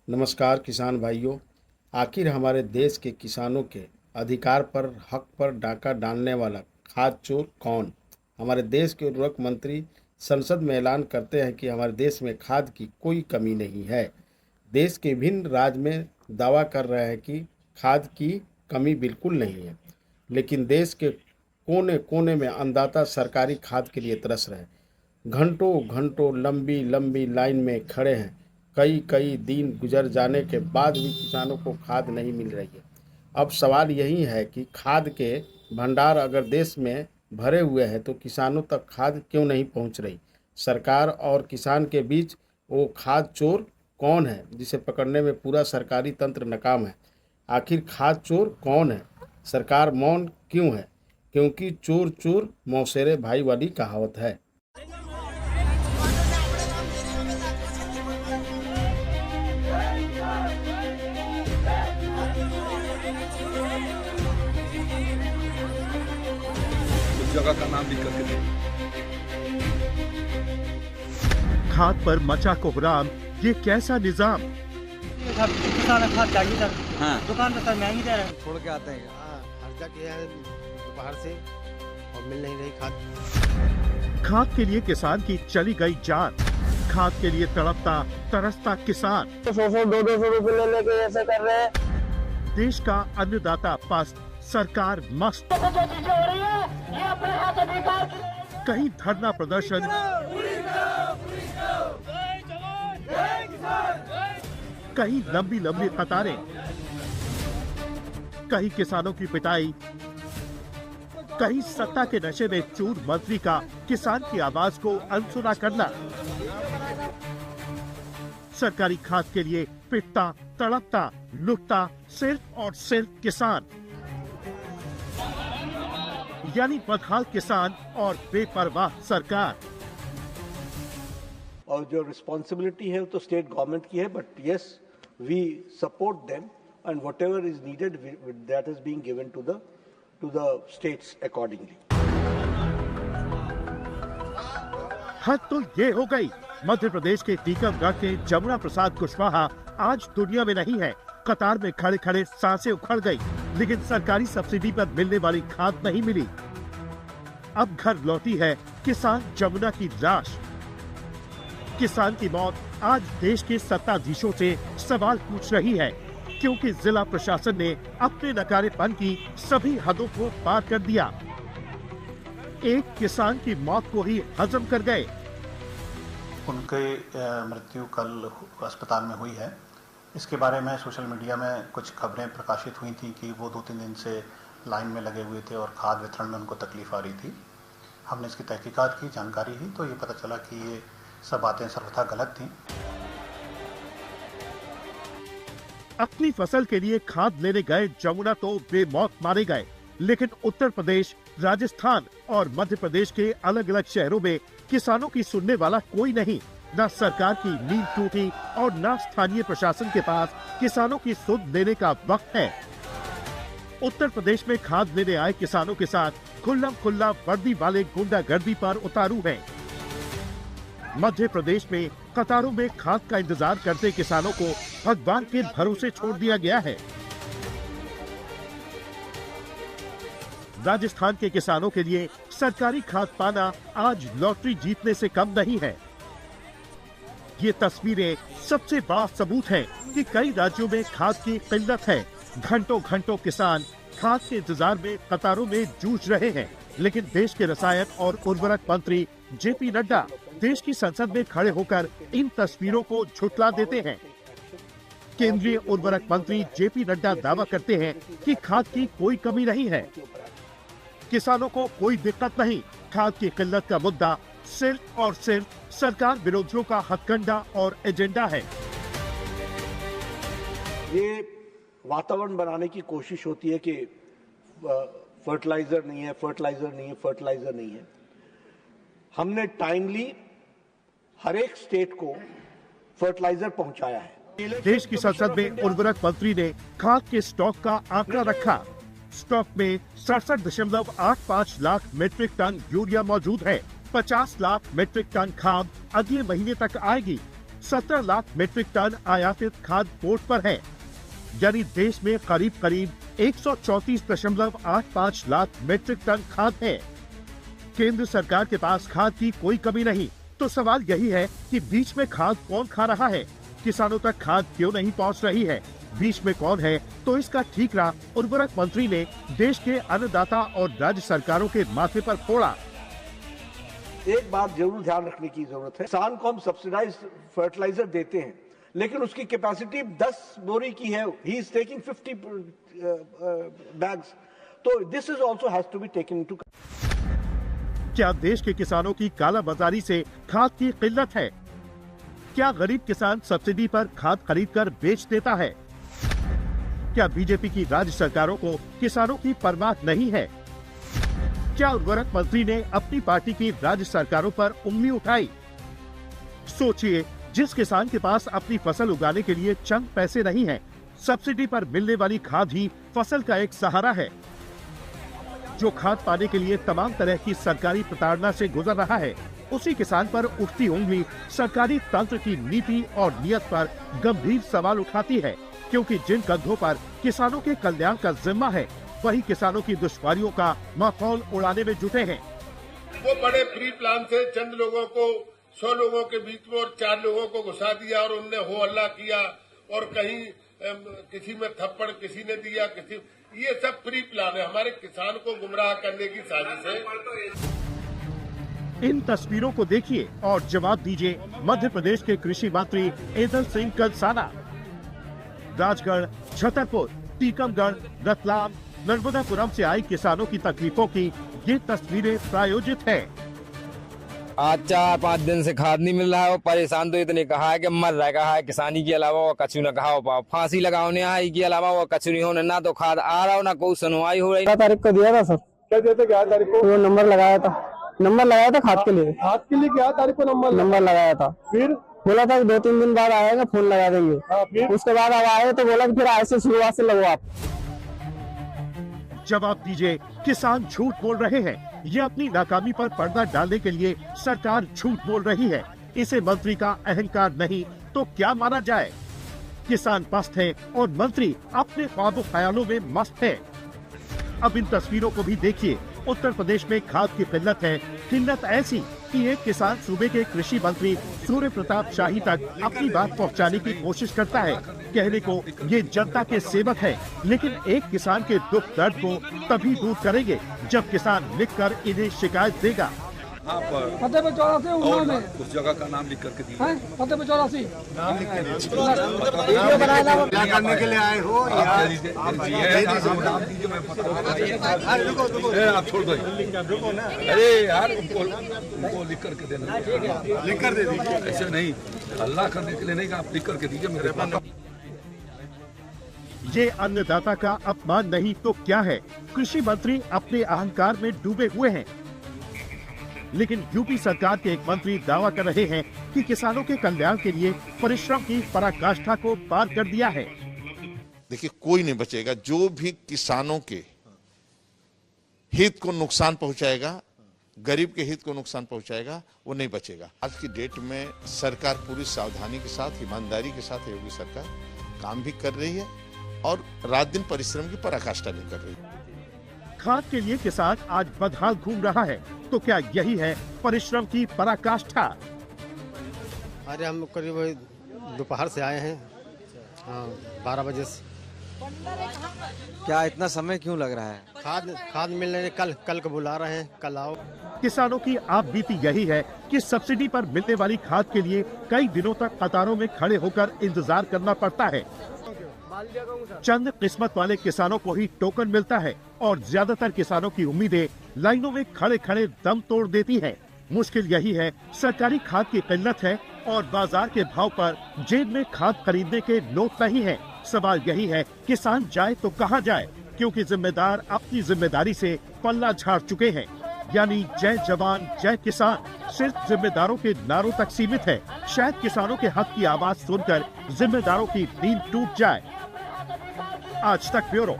नमस्कार किसान भाइयों। आखिर हमारे देश के किसानों के अधिकार पर हक पर डाका डालने वाला खाद चोर कौन? हमारे देश के उर्वरक मंत्री संसद में ऐलान करते हैं कि हमारे देश में खाद की कोई कमी नहीं है। देश के विभिन्न राज्य में दावा कर रहे हैं कि खाद की कमी बिल्कुल नहीं है, लेकिन देश के कोने कोने में अन्नदाता सरकारी खाद के लिए तरस रहे हैं। घंटों घंटों लंबी लंबी लाइन में खड़े हैं। कई कई दिन गुजर जाने के बाद भी किसानों को खाद नहीं मिल रही है। अब सवाल यही है कि खाद के भंडार अगर देश में भरे हुए हैं तो किसानों तक खाद क्यों नहीं पहुंच रही? सरकार और किसान के बीच वो खाद चोर कौन है जिसे पकड़ने में पूरा सरकारी तंत्र नाकाम है? आखिर खाद चोर कौन है? सरकार मौन क्यों है? क्योंकि चोर चोर मौसेरे भाई वाली कहावत है। उस जगह का नाम लिख करके दे। खाद पर मचा कोहराम, ये कैसा निजाम? किसान खाद चाहिए सर। हाँ। दुकान पे सर महंगी दे रहे हैं। छोड़ के आते हैं। हर जगह है बाहर से और मिल नहीं रही खाद। खाद के लिए किसान की चली गई जान, खाद के लिए तड़पता तरसता किसान। 100-200 रुपए ले लेके ऐसे कर रहे हैं। देश का अन्नदाता पस्त, सरकार मस्त। कहीं धरना प्रदर्शन, कहीं लंबी लंबी कतारें, कहीं किसानों की पिटाई, कहीं सत्ता के नशे में चूर मंत्री का किसान की आवाज को अनसुना करना। सरकारी खाद के लिए पिटता तड़पता लुटता सिर्फ और सिर्फ किसान, यानी बदहाल किसान और बेपरवाह सरकार। और जो रिस्पॉन्सिबिलिटी है वो तो स्टेट गवर्नमेंट की है, but yes we support them and whatever is needed that is being given to the states accordingly. हद तो ये हो गई, मध्य प्रदेश के टीकमगढ़ के जमुना प्रसाद कुशवाहा आज दुनिया में नहीं है। कतार में खड़े खड़े सांसें उखड़ गई, लेकिन सरकारी सब्सिडी पर मिलने वाली खाद नहीं मिली। अब घर लौटी है किसान जमुना की लाश। किसान की मौत आज देश के सत्ताधीशों से सवाल पूछ रही है, क्योंकि जिला प्रशासन ने अपने नकारेपन की सभी हदों को पार कर दिया। एक किसान की मौत को ही हजम कर गए। उनकी मृत्यु कल अस्पताल में हुई है। इसके बारे में सोशल मीडिया में कुछ खबरें प्रकाशित हुई थी कि वो 2-3 दिन से लाइन में लगे हुए थे और खाद वितरण में उनको तकलीफ आ रही थी। हमने इसकी तहकीकात की, जानकारी ली तो ये पता चला कि ये सब बातें सर्वथा गलत थी। अपनी फसल के लिए खाद लेने गए जमुना तो बेमौत मारे गए, लेकिन उत्तर प्रदेश, राजस्थान और मध्य प्रदेश के अलग अलग शहरों में किसानों की सुनने वाला कोई नहीं। न सरकार की नींद टूटी और न स्थानीय प्रशासन के पास किसानों की सुध लेने का वक्त है। उत्तर प्रदेश में खाद लेने आए किसानों के साथ खुल्लम खुल्ला वर्दी वाले गुंडागर्दी पर उतारू हैं। मध्य प्रदेश में कतारों में खाद का इंतजार करते किसानों को भगवान के भरोसे छोड़ दिया गया है। राजस्थान के किसानों के लिए सरकारी खाद पाना आज लॉटरी जीतने से कम नहीं है। ये तस्वीरें सबसे बड़ा सबूत है कि कई राज्यों में खाद की किल्लत है। घंटों घंटों किसान खाद के इंतजार में कतारों में जूझ रहे हैं, लेकिन देश के रसायन और उर्वरक मंत्री जेपी नड्डा देश की संसद में खड़े होकर इन तस्वीरों को झुठला देते हैं। केंद्रीय उर्वरक मंत्री जेपी नड्डा दावा करते हैं कि खाद की कोई कमी नहीं है, किसानों को कोई दिक्कत नहीं। खाद की किल्लत का मुद्दा सिर्फ और सिर्फ सरकार विरोधियों का हथकंडा और एजेंडा है। ये वातावरण बनाने की कोशिश होती है कि फर्टिलाइजर नहीं है, फर्टिलाइजर नहीं है, फर्टिलाइजर नहीं है। हमने टाइमली हर एक स्टेट को फर्टिलाइजर पहुंचाया है। देश की संसद में उर्वरक मंत्री ने खाद के स्टॉक का आंकड़ा रखा। स्टॉक में 67.85 लाख मीट्रिक टन यूरिया मौजूद है। 50 लाख मीट्रिक टन खाद अगले महीने तक आएगी। 17 लाख मीट्रिक टन आयातित खाद्य पोर्ट पर है, यानी देश में करीब 134.85 लाख मीट्रिक टन खाद्य है। केंद्र सरकार के पास खाद की कोई कमी नहीं, तो सवाल यही है कि बीच में खाद कौन खा रहा है, किसानों तक खाद क्यों नहीं पहुंच रही है, बीच में कौन है? तो इसका ठीकरा उर्वरक मंत्री ने देश के अन्नदाता और राज्य सरकारों के माथे पर फोड़ा। एक बात जरूर ध्यान रखने की जरूरत है, किसान को हम सब्सिडाइज्ड फर्टिलाइजर देते हैं, लेकिन उसकी कैपेसिटी 10 बोरी की है, ही इज टेकिंग 50 बैग्स, तो this is also has to be taken into. क्या देश के किसानों की कालाबाजारी से खाद की किल्लत है? क्या गरीब किसान सब्सिडी पर खाद खरीदकर बेच देता है? क्या बीजेपी की राज्य सरकारों को किसानों की परवाह नहीं है? क्या उर्वरक मंत्री ने अपनी पार्टी की राज्य सरकारों पर उंगली उठाई? सोचिए, जिस किसान के पास अपनी फसल उगाने के लिए चंद पैसे नहीं हैं, सब्सिडी पर मिलने वाली खाद ही फसल का एक सहारा है, जो खाद पाने के लिए तमाम तरह की सरकारी प्रताड़ना से गुजर रहा है, उसी किसान पर उठती उंगली सरकारी तंत्र की नीति और नियत पर गंभीर सवाल उठाती है, क्योंकि जिन कंधों पर किसानों के कल्याण का जिम्मा है, वही किसानों की दुश्वारियों का माहौल उड़ाने में जुटे हैं। वो बड़े प्री प्लान से चंद लोगों को 100 लोगों के बीच में और 4 लोगों को घुसा दिया और उनने हो हल्ला किया और कहीं किसी में थप्पड़ किसी ने दिया, किसी, ये सब प्री प्लान है, हमारे किसान को गुमराह करने की साजिश है। इन तस्वीरों को देखिए और जवाब दीजिए मध्य प्रदेश के कृषि मंत्री एदल सिंह कंसाना। राजगढ़, छतरपुर, टीकमगढ़, रतलाम, नर्मदापुरम से आई किसानों की तकलीफों की ये तस्वीरें प्रायोजित है। आज 4-5 दिन से खाद नहीं मिल रहा है और परेशान तो इतने कहा है कि मर रहा है, किसानी के अलावा वो कछु न कहा हो पाओ, फांसी लगाने आई के अलावा वो कछु नहीं होने, ना तो खाद आ रहा हो ना कोई सुनवाई हो रही। 11 तारीख को दिया था सर। क्या देते 11 तारीख को? वो नंबर लगाया था खाद के लिए। खाद के लिए 11 तारीख को नंबर लगाया था, फिर बोला था 2-3 दिन बाद आएगा, फोन लगा देंगे। फिर उसके बाद अब आए तो बोला कि फिर ऐसे शुरुआत से लगो आप। जवाब दीजिए, किसान झूठ बोल रहे हैं, ये अपनी नाकामी पर पर्दा डालने के लिए सरकार झूठ बोल रही है। इसे मंत्री का अहंकार नहीं तो क्या माना जाए? किसान पस्त है और मंत्री अपने ख्वाबों ख्यालों में मस्त है। अब इन तस्वीरों को भी देखिए। उत्तर प्रदेश में खाद की किल्लत है, किल्लत ऐसी कि एक किसान सूबे के कृषि मंत्री सूर्य प्रताप शाही तक अपनी बात पहुंचाने की कोशिश करता है, कहने को ये जनता के सेवक है, लेकिन एक किसान के दुख दर्द को तभी दूर करेंगे जब किसान लिखकर इन्हें शिकायत देगा। फतेहपुर 84 उन्नाव में उस जगह का नाम लिख करके दिया। फतेहपुर 84 नाम लिख के दिया करने के लिए आए हो आप छोड़ दो। अरे यार उनको लिख करके देना, लिख कर दे दीजिए। ऐसे नहीं, अल्लाह करने के लिए नहीं, आप लिख करके दीजिए मेरे पास। ये अन्नदाता का अपमान नहीं तो क्या है? कृषि मंत्री अपने अहंकार में डूबे हुए हैं, लेकिन यूपी सरकार के एक मंत्री दावा कर रहे हैं कि किसानों के कल्याण के लिए परिश्रम की पराकाष्ठा को पार कर दिया है। देखिए, कोई नहीं बचेगा जो भी किसानों के हित को नुकसान पहुंचाएगा, गरीब के हित को नुकसान पहुंचाएगा, वो नहीं बचेगा। आज की डेट में सरकार पूरी सावधानी के साथ, ईमानदारी के साथ योगी सरकार काम भी कर रही है और रात दिन परिश्रम की पराकाष्ठा भी कर रही है। खाद के लिए किसान आज बदहाल घूम रहा है, तो क्या यही है परिश्रम की पराकाष्ठा? अरे हम करीब दोपहर से आए हैं, 12 बजे से। क्या इतना समय क्यों लग रहा है? खाद मिलने कल को बुला रहे हैं, कल आओ। किसानों की आप बीती यही है कि सब्सिडी पर मिलने वाली खाद के लिए कई दिनों तक कतारों में खड़े होकर इंतजार करना पड़ता है। चंद किस्मत वाले किसानों को ही टोकन मिलता है और ज्यादातर किसानों की उम्मीदें लाइनों में खड़े खड़े दम तोड़ देती हैं। मुश्किल यही है, सरकारी खाद की किल्लत है और बाजार के भाव पर जेब में खाद खरीदने के नोट नहीं है। सवाल यही है, किसान जाए तो कहां जाए, क्योंकि जिम्मेदार अपनी जिम्मेदारी से पल्ला झाड़ चुके हैं। यानी जय जवान जय किसान सिर्फ जिम्मेदारों के नारों तक सीमित है। शायद किसानों के हक की आवाज सुनकर जिम्मेदारों की नींद टूट जाए। आज तक ब्यूरो।